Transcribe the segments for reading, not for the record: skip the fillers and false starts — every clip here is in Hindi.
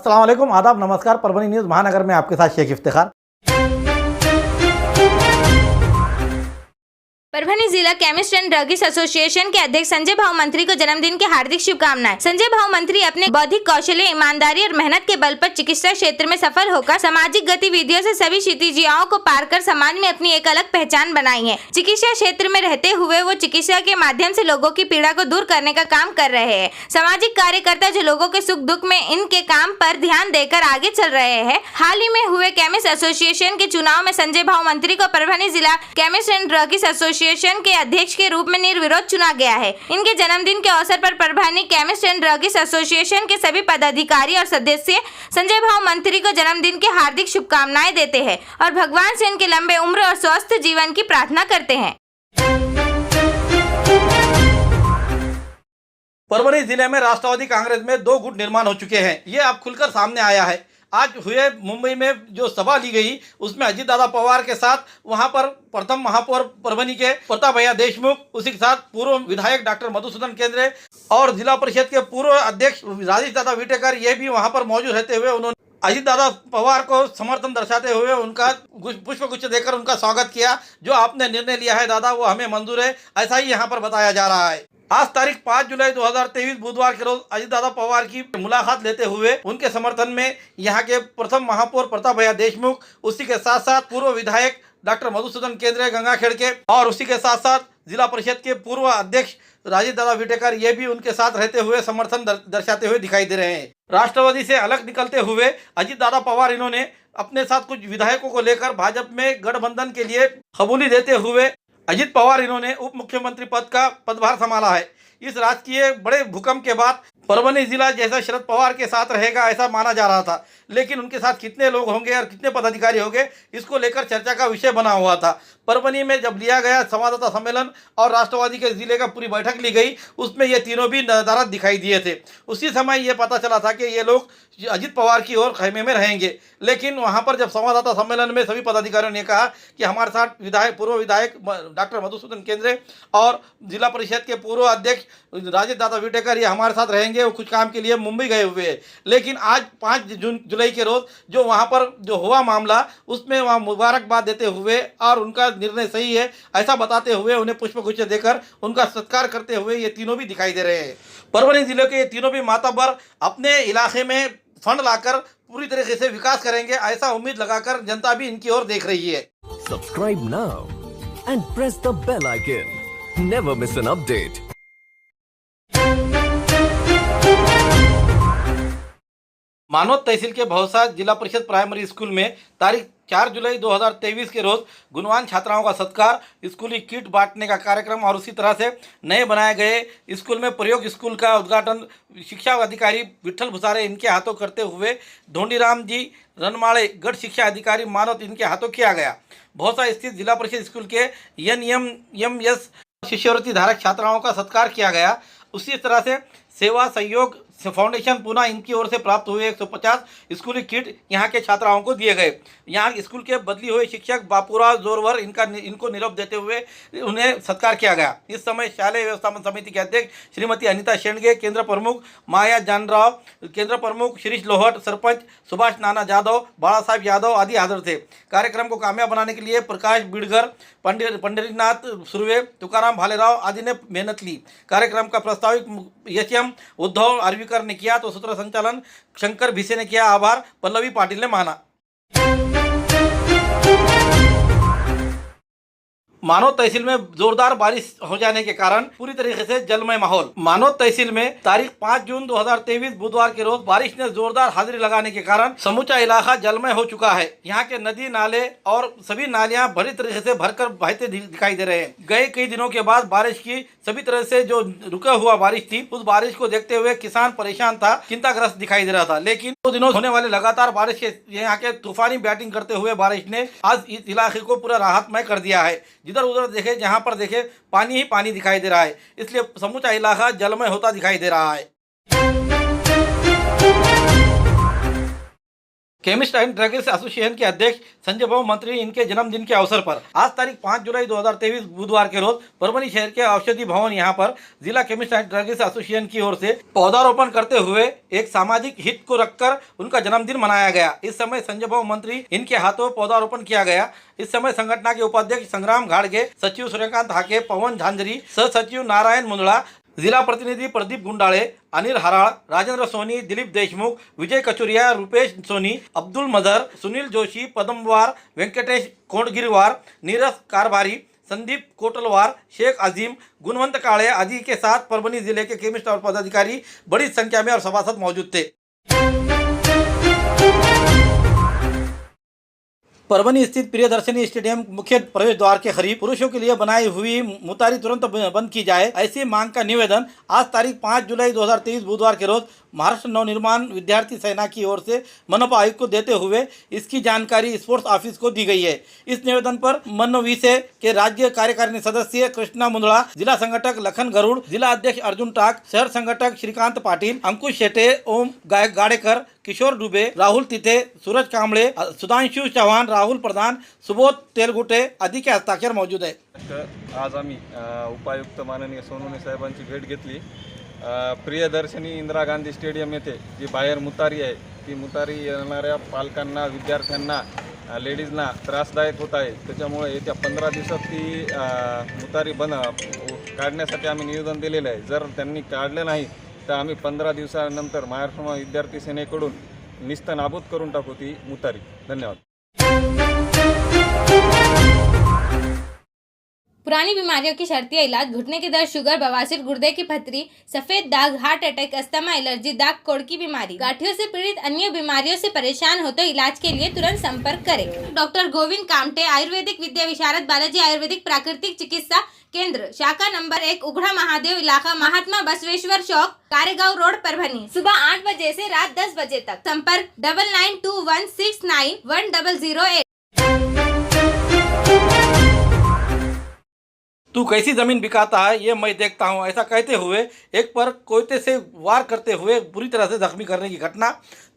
अस्सलाम वालेकुम, आदाब, नमस्कार। परभनी न्यूज़ महानगर में आपके साथ शेख इफ्तिखार। परभनी जिला केमिस्ट एंड ड्रगिस्ट एसोसिएशन के अध्यक्ष संजय भाव मंत्री को जन्मदिन की हार्दिक शुभकामनाएं। संजय भाव मंत्री अपने बौद्धिक कौशल्य, ईमानदारी और मेहनत के बल पर चिकित्सा क्षेत्र में सफल होकर सामाजिक गतिविधियों से सभी क्षितिजियाओं को पार कर समाज में अपनी एक अलग पहचान बनाई है। चिकित्सा क्षेत्र में रहते हुए वो चिकित्सा के माध्यम से लोगों की पीड़ा को दूर करने का काम कर रहे हैं। सामाजिक कार्यकर्ता जो लोगों के सुख दुख में इनके काम पर ध्यान देकर आगे चल रहे हैं। हाल ही में हुए केमिस्ट एसोसिएशन के चुनाव में संजय भाव मंत्री को परभनी जिला केमिस्ट एंड ड्रगिस्ट एसोसिएशन के अध्यक्ष के रूप में निर्विरोध चुना गया है। इनके जन्मदिन के अवसर पर Parbhani chemist and druggist association के सभी पदाधिकारी और सदस्य संजय भाव मंत्री को जन्मदिन की हार्दिक शुभकामनाएं देते हैं और भगवान से इनके लंबे उम्र और स्वस्थ जीवन की प्रार्थना करते हैं। परभनी जिले में राष्ट्रवादी कांग्रेस में 2 गुट निर्माण हो चुके हैं। ये अब खुलकर सामने आया है। आज हुए मुंबई में जो सभा ली गई उसमें अजीत दादा पवार के साथ वहां पर प्रथम महापौर परभनी के प्रताप भैया देशमुख, उसी के साथ पूर्व विधायक डॉक्टर मधुसूदन केंद्रे और जिला परिषद के पूर्व अध्यक्ष राजेश दादा विटेकर ये भी वहां पर मौजूद रहते हुए उन्होंने अजीत दादा पवार को समर्थन दर्शाते हुए उनका पुष्पगुच्छ देकर उनका स्वागत किया। जो आपने निर्णय लिया है दादा वो हमें मंजूर है, ऐसा ही यहाँ पर बताया जा रहा है। आज तारीख 5 जुलाई 2023 बुधवार के रोज अजीत दादा पवार की मुलाकात लेते हुए उनके समर्थन में यहाँ के प्रथम महापौर प्रताप भैया देशमुख, उसी के साथ साथ पूर्व विधायक डॉक्टर मधुसूदन केंद्रे गंगाखेड़ के और उसी के साथ साथ जिला परिषद के पूर्व अध्यक्ष राजेश दादा विटेकर ये भी उनके साथ रहते हुए समर्थन दर्शाते हुए दिखाई दे रहे हैं। राष्ट्रवादी से अलग निकलते हुए अजीत दादा पवार इन्होंने अपने साथ कुछ विधायकों को लेकर भाजपा में गठबंधन के लिए कबूली देते हुए अजीत पवार इन्होंने उप मुख्यमंत्री पद का पदभार संभाला है। इस राजकीय बड़े भूकंप के बाद परभनी जिला जैसा शरद पवार के साथ रहेगा ऐसा माना जा रहा था, लेकिन उनके साथ कितने लोग होंगे और कितने पदाधिकारी होंगे इसको लेकर चर्चा का विषय बना हुआ था। परभनी में जब लिया गया संवाददाता सम्मेलन और राष्ट्रवादी के जिले का पूरी बैठक ली गई उसमें ये तीनों भी नदारद दिखाई दिए थे। उसी समय ये पता चला था कि ये लोग अजीत पवार की ओर खेमे में रहेंगे, लेकिन वहाँ पर जब संवाददाता सम्मेलन में सभी पदाधिकारियों ने कहा कि हमारे साथ पूर्व विधायक डॉक्टर मधुसूदन केंद्रे और जिला परिषद के पूर्व अध्यक्ष राजेश दादा विटेकर ये हमारे साथ रहेंगे, वो कुछ काम के लिए मुंबई गए हुए हैं। लेकिन आज 5 जुलाई के रोज जो वहाँ पर जो हुआ मामला उसमें वहाँ मुबारकबाद देते हुए और उनका निर्णय सही है ऐसा बताते हुए उन्हें पुष्पगुच्छ देकर उनका सत्कार करते हुए ये तीनों भी दिखाई दे रहे हैं। परभनी जिले के ये तीनों भी मातबर अपने इलाके में फंड लाकर पूरी तरीके से विकास करेंगे ऐसा उम्मीद लगाकर जनता भी इनकी ओर देख रही है। Subscribe now and press the bell icon. Never miss an update. मानवत तहसील के भौसा जिला परिषद प्राइमरी स्कूल में तारीख 4 जुलाई 2023 के रोज गुणवान छात्राओं का सत्कार, स्कूली किट बांटने का कार्यक्रम और उसी तरह से नए बनाए गए स्कूल में प्रयोग स्कूल का उद्घाटन शिक्षा अधिकारी विठल भुसारे इनके हाथों करते हुए धोंडीराम जी रनमाड़े गढ़ शिक्षा अधिकारी मानवत इनके हाथों किया गया। भौसा स्थित जिला परिषद स्कूल के NMS शिष्यवृत्ति धारक छात्राओं का सत्कार किया गया। उसी तरह से सेवा सहयोग फाउंडेशन पुणे इनकी ओर से प्राप्त हुए 150 स्कूली किट यहाँ के छात्राओं को दिए गए। यहाँ स्कूल के बदली हुए शिक्षक बापूराव जोरवर इनको निरोप देते हुए उन्हें सत्कार किया गया। इस समय शालेय व्यवस्थापन समिति के अध्यक्ष श्रीमती अनिता शेंडगे, केंद्र प्रमुख माया जानराव, केंद्र प्रमुख शिरीष लोहट, सरपंच सुभाष नाना जाधव, बाला साहब यादव आदि हाजिर थे। कार्यक्रम को कामयाब बनाने के लिए प्रकाश बिड़गर, पंडरीनाथ सुर्वे, तुकाराम भालेराव आदि ने मेहनत ली। कार्यक्रम का प्रस्तावित एचएम उद्धव आर्वीकर ने किया तो सूत्र संचालन शंकर भिसे ने किया। आभार पल्लवी पाटिल ने माना। मानवत तहसील में जोरदार बारिश हो जाने के कारण पूरी तरीके से जलमय माहौल। मानवत तहसील में तारीख 5 जून 2023 बुधवार के रोज बारिश ने जोरदार हाजिरी लगाने के कारण समूचा इलाका जलमय हो चुका है। यहाँ के नदी नाले और सभी नालियां भरी तरीके से भरकर बहते दिखाई दे रहे हैं। गए कई दिनों के बाद बारिश की सभी तरह से जो रुका हुआ बारिश थी उस बारिश को देखते हुए किसान परेशान था, चिंताग्रस्त दिखाई दे रहा था। लेकिन 2 दिनों होने वाले लगातार बारिश के यहाँ के तूफानी बैटिंग करते हुए बारिश ने आज इस इलाके को पूरा राहतमय कर दिया है। जिधर उधर देखे जहां पर देखे पानी ही पानी दिखाई दे रहा है, इसलिए समूचा इलाका जलमय होता दिखाई दे रहा है। केमिस्ट एंड ड्रग्स एसोसिएशन के अध्यक्ष संजय भाऊ मंत्री इनके जन्मदिन के अवसर पर आज तारीख 5 जुलाई 2023 बुधवार के रोज परभनी शहर के औषधि भवन यहाँ पर जिला केमिस्ट एंड ड्रग्स एसोसिएशन की ओर से पौधारोपण करते हुए एक सामाजिक हित को रखकर उनका जन्मदिन मनाया गया। इस समय संजय भाऊ मंत्री इनके हाथों पौधारोपण किया गया। इस समय संगठन के उपाध्यक्ष संग्राम घाड़गे, सचिव सूर्यकांत हाके, पवन झांझरी, सह सचिव नारायण मुंदड़ा, जिला प्रतिनिधि प्रदीप गुंडाळे, अनिल हराळ, राजेंद्र सोनी, दिलीप देशमुख, विजय कचुरिया, रुपेश सोनी, अब्दुल मदर, सुनील जोशी, पदमवार, वेंकटेश कोंडगिरवार, नीरज कारभारी, संदीप कोटलवार, शेख अजीम, गुणवंत काळे आदि के साथ परभनी जिले के केमिस्ट और पदाधिकारी बड़ी संख्या में और सभासद मौजूद थे। परभनी स्थित प्रियदर्शनी स्टेडियम मुख्य प्रवेश द्वार के करीब पुरुषों के लिए बनाई हुई मुतारी तुरंत बंद की जाए, ऐसी मांग का निवेदन आज तारीख 5 जुलाई 2023 बुधवार के रोज महाराष्ट्र नवनिर्माण विद्यार्थी सेना की ओर से मनपा आयुक्त को देते हुए इसकी जानकारी स्पोर्ट्स ऑफिस को दी गई है। इस निवेदन पर मनविसे के राज्य कार्यकारिणी सदस्य कृष्णा मुंदड़ा, जिला संगठक लखन गरुड़, जिला अध्यक्ष अर्जुन टाक, शहर संगठक श्रीकांत पाटिल, अंकुश शेटे, ओम गाड़ेकर, किशोर डुबे, राहुल तिथे, सूरज कांबळे, सुधांशु चव्हाण, राहुल प्रधान, सुबोध तेलगुटे आदि के हस्ताक्षर मौजूद है। आज आम्ही उपायुक्त माननीय सोनवणे साहेबांची भेट घेतली। प्रियदर्शनी इंदिरा गांधी स्टेडियम येथे जी बाहेर मुतारी आहे ती मुतारी येणाऱ्या पालकांना, विद्यार्थ्यांना, लेडीजना त्रासदायक होत आहे। त्याच्यामुळे येत्या 15 दिवसात ती मुतारी काढण्यासाठी आम्ही निवेदन दिलेलं आहे। जर त्यांनी काढलं नाही तर आम्ही 15 दिवसानंतर महाराष्ट्र विद्यार्थी सेनेकडून निस्तनाबूत करून टाकू ती मुतारी। धन्यवाद। पुरानी बीमारियों की शर्तिया इलाज, घुटने के दर्द, शुगर, बवासीर, गुर्दे की पथरी, सफेद दाग, हार्ट अटैक, अस्थमा, एलर्जी, दाग कोड़ की बीमारी, गांठियों से पीड़ित अन्य बीमारियों से परेशान हो तो इलाज के लिए तुरंत संपर्क करें। डॉक्टर गोविंद कामटे, आयुर्वेदिक विद्या विशारद, बालाजी आयुर्वेदिक प्राकृतिक चिकित्सा केंद्र, शाखा नंबर 1, उघड़ा महादेव, इलाका महात्मा बसवेश्वर चौक, कारेगांव रोड, परभनी। सुबह 8 बजे से रात 10 बजे तक। संपर्क 9921691008। तू कैसी जमीन बिकाता है ये मैं देखता हूँ, ऐसा कहते हुए एक पर कोयते से वार करते हुए बुरी तरह से जख्मी करने की घटना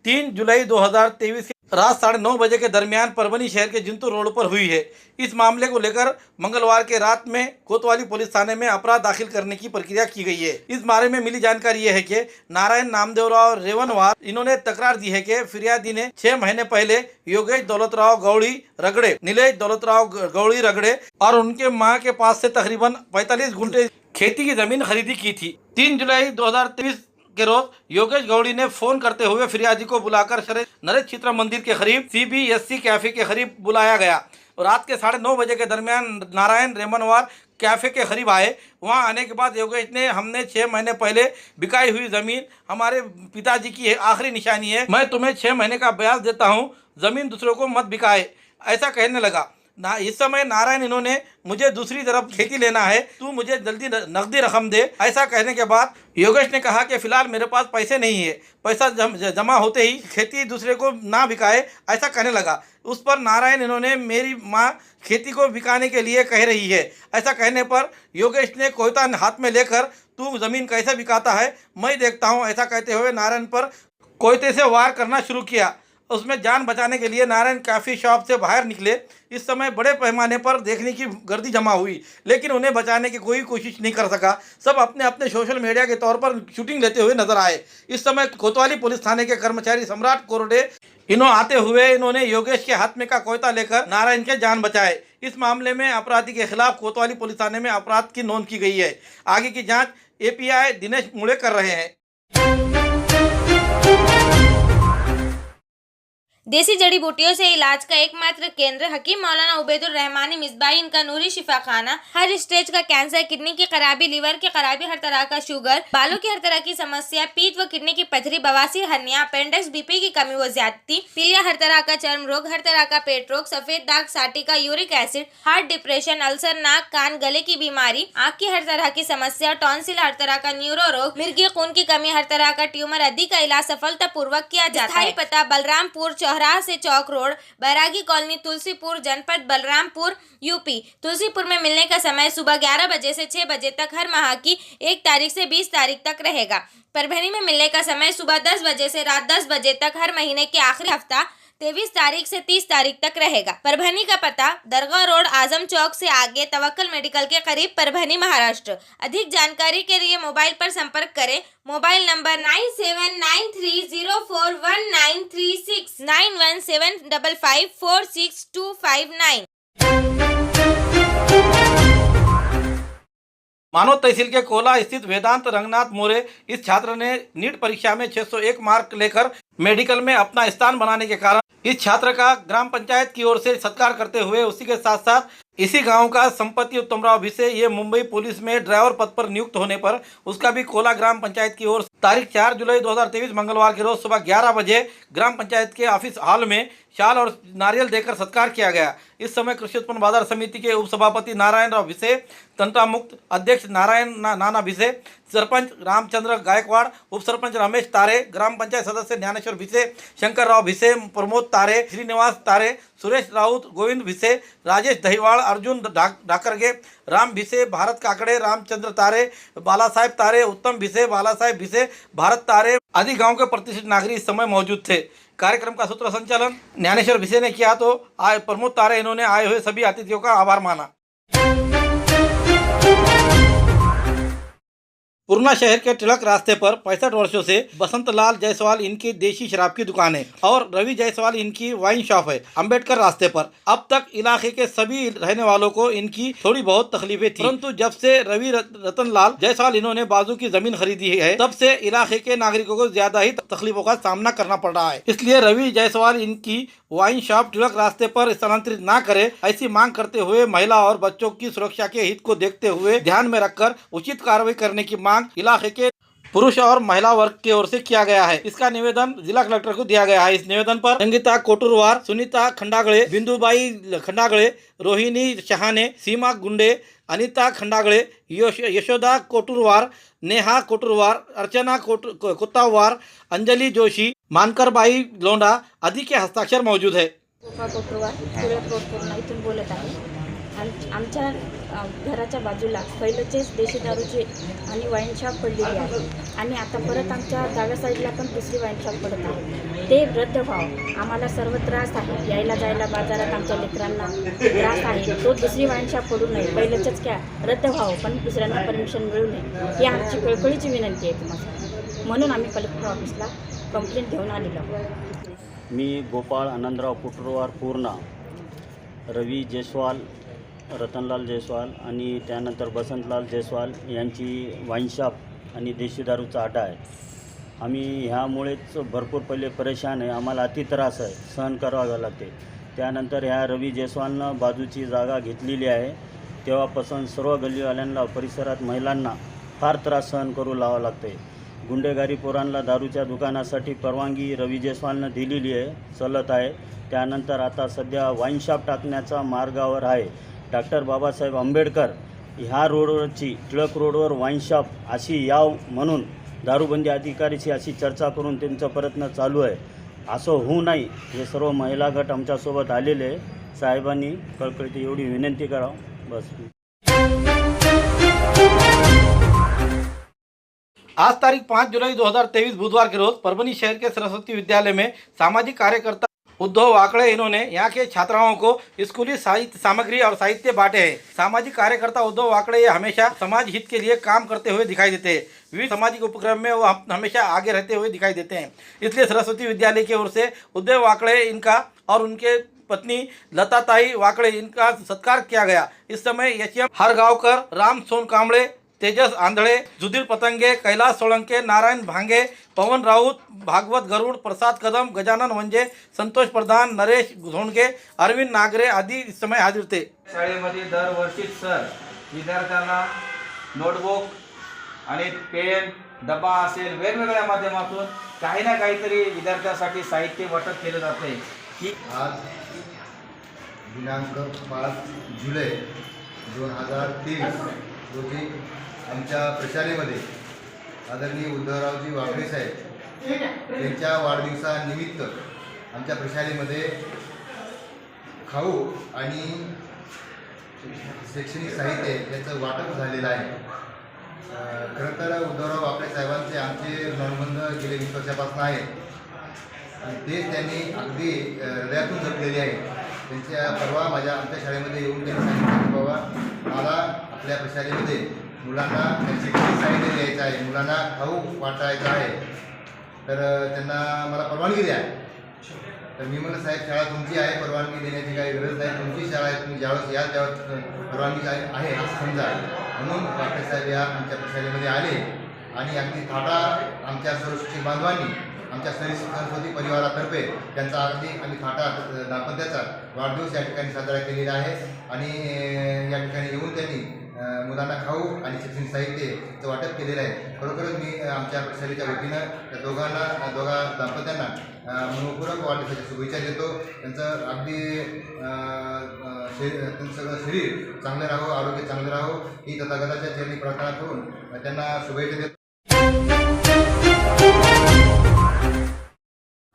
3 जुलाई 2023 रात 9:30 बजे के दरमियान परभनी शहर के जिंतूर रोड पर हुई है। इस मामले को लेकर मंगलवार के रात में कोतवाली पुलिस थाने में अपराध दाखिल करने की प्रक्रिया की गई है। इस बारे में मिली जानकारी ये है कि नारायण नामदेवराव रेवनवार इन्होंने तकरार दी है कि फिरियादी ने 6 महीने पहले योगेश दौलतराव गौड़ी रगड़े, नीलेश दौलतराव गौड़ी रगड़े और उनके मां के पास से तकरीबन 45 गुंठे खेती की जमीन खरीदी की थी। 3 जुलाई 2023 के रोज योगेश गौड़ी ने फोन करते हुए फिरियादी को बुलाकर नरेश चित्रा मंदिर के करीब CBSC कैफे के करीब बुलाया गया। रात के 9:30 बजे के दरमियान नारायण रेमनवार कैफे के करीब आए। वहां आने के बाद योगेश ने हमने 6 महीने पहले बिकाई हुई जमीन हमारे पिताजी की है, आखिरी निशानी है, मैं तुम्हें 6 महीने का ब्याज देता हूं, जमीन दूसरों को मत बिकाए, ऐसा कहने लगा। इस समय नारायण इन्होंने मुझे दूसरी तरफ खेती लेना है, तू मुझे जल्दी नकदी रकम दे, ऐसा कहने के बाद योगेश ने कहा कि फिलहाल मेरे पास पैसे नहीं है, पैसा जमा होते ही खेती दूसरे को ना बिकाए, ऐसा कहने लगा। उस पर नारायण इन्होंने मेरी माँ खेती को बिकाने के लिए कह रही है, ऐसा कहने पर योगेश ने कोयता हाथ में लेकर तू ज़मीन कैसे बिकाता है मैं देखता हूँ, ऐसा कहते हुए नारायण पर कोयते से वार करना शुरू किया। उसमें जान बचाने के लिए नारायण काफ़ी शॉप से बाहर निकले। इस समय बड़े पैमाने पर देखने की गर्दी जमा हुई, लेकिन उन्हें बचाने की कोई कोशिश नहीं कर सका। सब अपने अपने सोशल मीडिया के तौर पर शूटिंग लेते हुए नजर आए। इस समय कोतवाली पुलिस थाने के कर्मचारी सम्राट कोरडे आते हुए इन्होंने योगेश के हाथ में का कोयता लेकर नारायण के जान बचाए। इस मामले में अपराधी के खिलाफ कोतवाली पुलिस थाने में अपराध की नोंद की गई है। आगे की जाँच API दिनेश मुड़े कर रहे हैं। देसी जड़ी बूटियों से इलाज का एकमात्र केंद्र हकीम मौलाना उबैदुर रहमानी मिसबाही इनका नूरी शिफा खाना। हर स्टेज का कैंसर, किडनी की खराबी, लीवर की खराबी, हर तरह का शुगर, बालों की हर तरह की समस्या, पीत व किडनी की पथरी, बवासीर, हर्निया, अपेंडिक्स, BP की कमी व ज्यादती, पीलिया, हर तरह का चर्म रोग, हर तरह का पेट रोग, सफेद दाग, साटिका, uric acid, heart, depression, ulcer, नाक, कान, गले की बीमारी, आँख की हर तरह की समस्या, टॉन्सिल, हर तरह का न्यूरो रोग, मिर्गी खून की कमी, हर तरह का ट्यूमर आदि का इलाज सफलतापूर्वक किया जाता है। पता बलरामपुर चौराहा से चौक रोड, बैरागी कॉलोनी, तुलसीपुर, जनपद बलरामपुर, UP। तुलसीपुर में मिलने का समय सुबह 11 बजे से 6 बजे तक हर माह की 1 तारीख से 20 तारीख तक रहेगा। परभनी में मिलने का समय सुबह 10 बजे से रात 10 बजे तक हर महीने के आखिरी हफ्ता 23 तारीख से 30 तारीख तक रहेगा। परभनी का पता दरगाह रोड, आजम चौक से आगे, तवक्कल मेडिकल के करीब, परभनी, महाराष्ट्र। अधिक जानकारी के लिए मोबाइल पर संपर्क करें। Mobile number 9793041936 9175546259। मानव तहसील के कोला स्थित वेदांत रंगनाथ मोरे इस छात्र ने नीट परीक्षा में 601 मार्क लेकर मेडिकल में अपना स्थान बनाने के कारण इस छात्र का ग्राम पंचायत की ओर से सत्कार करते हुए उसी के साथ साथ इसी गांव का संपत्ति उत्तमराव भिसे ये मुंबई पुलिस में ड्राइवर पद पर नियुक्त होने पर उसका भी कोला ग्राम पंचायत की ओर तारीख 4 जुलाई 2023 मंगलवार के रोज सुबह 11 बजे ग्राम पंचायत के ऑफिस हॉल में शाल और नारियल देकर सत्कार किया गया। इस समय कृषि उत्पन्न बाजार समिति के उप सभापति नारायण राव भिसे, तंटा मुक्त अध्यक्ष नाना भिसे, सरपंच रामचंद्र गायकवाड़, उप सरपंच रमेश तारे, ग्राम पंचायत सदस्य ज्ञानेश्वर भिसे, शंकर राव भिसे, प्रमोद तारे, श्रीनिवास तारे, सुरेश राउत, गोविंद भिसे, राजेश दहीवाड़, अर्जुन डाकरगे, राम भिसे, भारत काकड़े, रामचंद्र तारे, बाला साहेब तारे, उत्तम भिसे, बाला साहेब भिसे, भारत तारे आदि गांव के प्रतिष्ठित नागरिक इस समय मौजूद थे। कार्यक्रम का सूत्र संचालन ज्ञानेश्वर भिसे ने किया तो प्रमोद तारे इन्होंने आए हुए सभी अतिथियों का आभार माना। पूर्णा शहर के टिलक रास्ते पर 65 वर्षों से बसंत लाल जायसवाल इनकी देशी शराब की दुकान है और रवि जायसवाल इनकी वाइन शॉप है अम्बेडकर रास्ते पर। अब तक इलाके के सभी रहने वालों को इनकी थोड़ी बहुत तकलीफें थी, परंतु जब से रवि रतन लाल जायसवाल इन्होंने बाजू की जमीन खरीदी है तब से इलाके के नागरिकों को ज्यादा ही तकलीफों का सामना करना पड़ रहा है। इसलिए रवि जायसवाल इनकी वाइन शॉप टिलक रास्ते पर स्थानांतरित न करे, ऐसी मांग करते हुए महिला और बच्चों की सुरक्षा के हित को देखते हुए ध्यान में रखकर उचित कार्रवाई करने की मांग इलाके के पुरुष और महिला वर्ग की ओर से किया गया है। इसका निवेदन जिला कलेक्टर को दिया गया है। इस निवेदन पर संगीता कोटुरवार, सुनीता खंडागळे, बिंदुबाई खंडागळे, रोहिणी शहाने, सीमा गुंडे, अनिता खंडागळे, यशोदा कोटुरवार, नेहा कोटुरवार, अर्चना कोतावार, अंजलि जोशी, मानकरबाई लोंडा आदि के हस्ताक्षर मौजूद है। इथून बोलत आहे। आमच्या घराच्या बाजूला पहिलंचेच देशी दारूची आणि वाईन शॉप पडलेली आहे आणि आता परत आमच्या डाव्या साईडला पण दुसरी वाईन शॉप पडत आहे। ते रद्द व्हावं। आम्हाला सर्व त्रास आहे, यायला जायला बाजारात आमच्या लेकरांना त्रास आहे। तो दुसरी वाईन शॉप पडू नये, पहिलंच क्या रद्द व्हावं, पण दुसऱ्यांना परमिशन मिळू नये ही आमची कळकळीची विनंती आहे तुम्हाला। म्हणून आम्ही कलेक्टर ऑफिसला कंप्लेंट घेऊन आलेलो आहोत। मी गोपाळ आनंदराव कुटुरवार पूर्णा, रवी जयस्वाल, रतनलाल जयस्वाल आणि त्यानंतर बसंतलाल जयस्वाल यांची वाईन शॉप आणि देशी दारूचा अड्डा आहे। आम्ही ह्यामुळेच भरपूर पहिले परेशान आहे, आम्हाला अति त्रास आहे, सहन करावा लागते। त्यानंतर ह्या रवी जयस्वालनं बाजूची जागा घेतलेली आहे, तेव्हापासून सर्व गल्लीवाल्यांना, परिसरात महिलांना फार त्रास सहन करू लावा लागते। गुंडेगारी पोरांना दारूच्या दुकानासाठी परवानगी रवी जयस्वालनं दिलेली आहे, चालत आहे। त्यानंतर आता सध्या वाईन शॉप टाकण्याचा मार्गावर आहे। डॉक्टर बाबासाहेब आंबेडकर ह्या रोडवरची टिळक रोडवर वाईन शॉप अशी याव म्हणून दारूबंदी अधिकारीशी अशी चर्चा करून त्यांचा प्रयत्न चालू आहे। असं होऊ नये हे सर्व महिला गट आमच्यासोबत आलेले आहे। साहेबांनी कळकळीची एवढी विनंती करावं बस। आज तारीख 5 जुलाई 2023 बुधवार के रोज परभनी शहर के सरस्वती विद्यालय में सामाजिक कार्यकर्ता उद्धव वाकड़े इन्होंने यहाँ के छात्राओं को स्कूली साहित्य सामग्री और साहित्य बांटे हैं। सामाजिक कार्यकर्ता उद्धव वाकड़े ये हमेशा समाज हित के लिए काम करते हुए दिखाई देते हैं। विविध सामाजिक उपक्रम में वो हमेशा आगे रहते हुए दिखाई देते हैं। इसलिए सरस्वती विद्यालय की ओर से उद्धव वाकड़े इनका और उनके पत्नी लताताई वाकड़े इनका सत्कार किया गया। इस समय यशम हरगावकर, राम सोन कांबळे, तेजस आंधळे, सुधीर पतंगे, कैलाश सोलंके, नारायण भांगे, पवन राउत, भागवत गरुड़, प्रसाद कदम, गजानन वंजे, संतोष प्रधान, नरेश धोंडगे, अरविंद नागरे आदि इस समय हाजिर थे। शाळेमध्ये दरवर्षी सर विद्यार्थ्यांना नोटबुक आणि पेन, डबा असेल वेगवेगळ्या माध्यमातून काही ना काहीतरी विद्यार्थ्यांसाठी साहित्य वाटप केले जाते। की आज दिनांक 5 जुलै 2023 रोजी आमच्या प्रशालेमध्ये आदरणीय उद्धवरावजी वाकड़े साहेब यांच्या वाढदिवसानिमित्त आमच्या प्रशालेमध्ये खाऊ आणि शैक्षणिक साहित्य याचं वाटप झालेलं आहे। खरं तर उद्धवराव वाकड़े साहेबांचे आमचे ऋणबंध गेले 20 वर्षापासून आहे आणि तेच त्यांनी अगदी हृदयातून जपलेले आहे. त्यांच्या परवा आमच्या शाळेमध्ये येऊन त्यांनी सांगितलं की बाबा मला आपल्या प्रशालेमध्ये मुलांना शैक्षणिक साहित्य द्यायचं आहे, मुलांना खाऊ वाटायचा आहे, तर त्यांना मला परवानगी द्या. तर मी म्हणलं साहेब शाळा तुमची आहे, परवानगी देण्याची काही गरज नाही, तुमची शाळा आहे, तुम्ही ज्यावेळेस याल त्यावेळेस परवानगी आहे असं समजा. म्हणून डॉक्टर साहेब या आमच्या प्रशालेमध्ये आले आणि अगदी थाटा आमच्या सर्व शिक्षक बांधवांनी आमच्या सरस्वती परिवारातर्फे त्यांचा अगदी आम्ही थाटा दाम्पत्याचा वाढदिवस या ठिकाणी साजरा केलेला आहे. आणि या ठिकाणी येऊन त्यांनी मुलांना खाऊ आणि शैक्षणिक साहित्याचं वाटप केलेलं आहे. खरोखरच मी आमच्या प्रशालेच्या वतीनं त्या दोघा दाम्पत्यांना मनपूर्वक वाढदिवसाच्या शुभेच्छा देतो. त्यांचं अगदी त्यांचं सगळं शरीर चांगलं राहो, आरोग्य चांगलं राहो ही तथागताच्या चरणी प्रार्थना करून त्यांना शुभेच्छा देतो.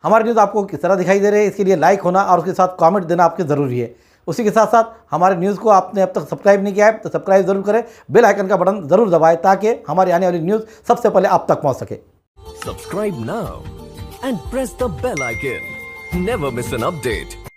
हमारे न्यूज़ आपको किस तरह दिखाई दे रहे हैं, इसके लिए लाइक होना और उसके साथ कमेंट देना आपके ज़रूरी है. उसी के साथ साथ हमारे न्यूज़ को आपने अब तक सब्सक्राइब नहीं किया है तो सब्सक्राइब जरूर करें, बेल आइकन का बटन ज़रूर दबाएं ताकि हमारी आने वाली न्यूज़ सबसे पहले आप तक पहुंच सके. Subscribe now and press the bell icon. Never miss an update.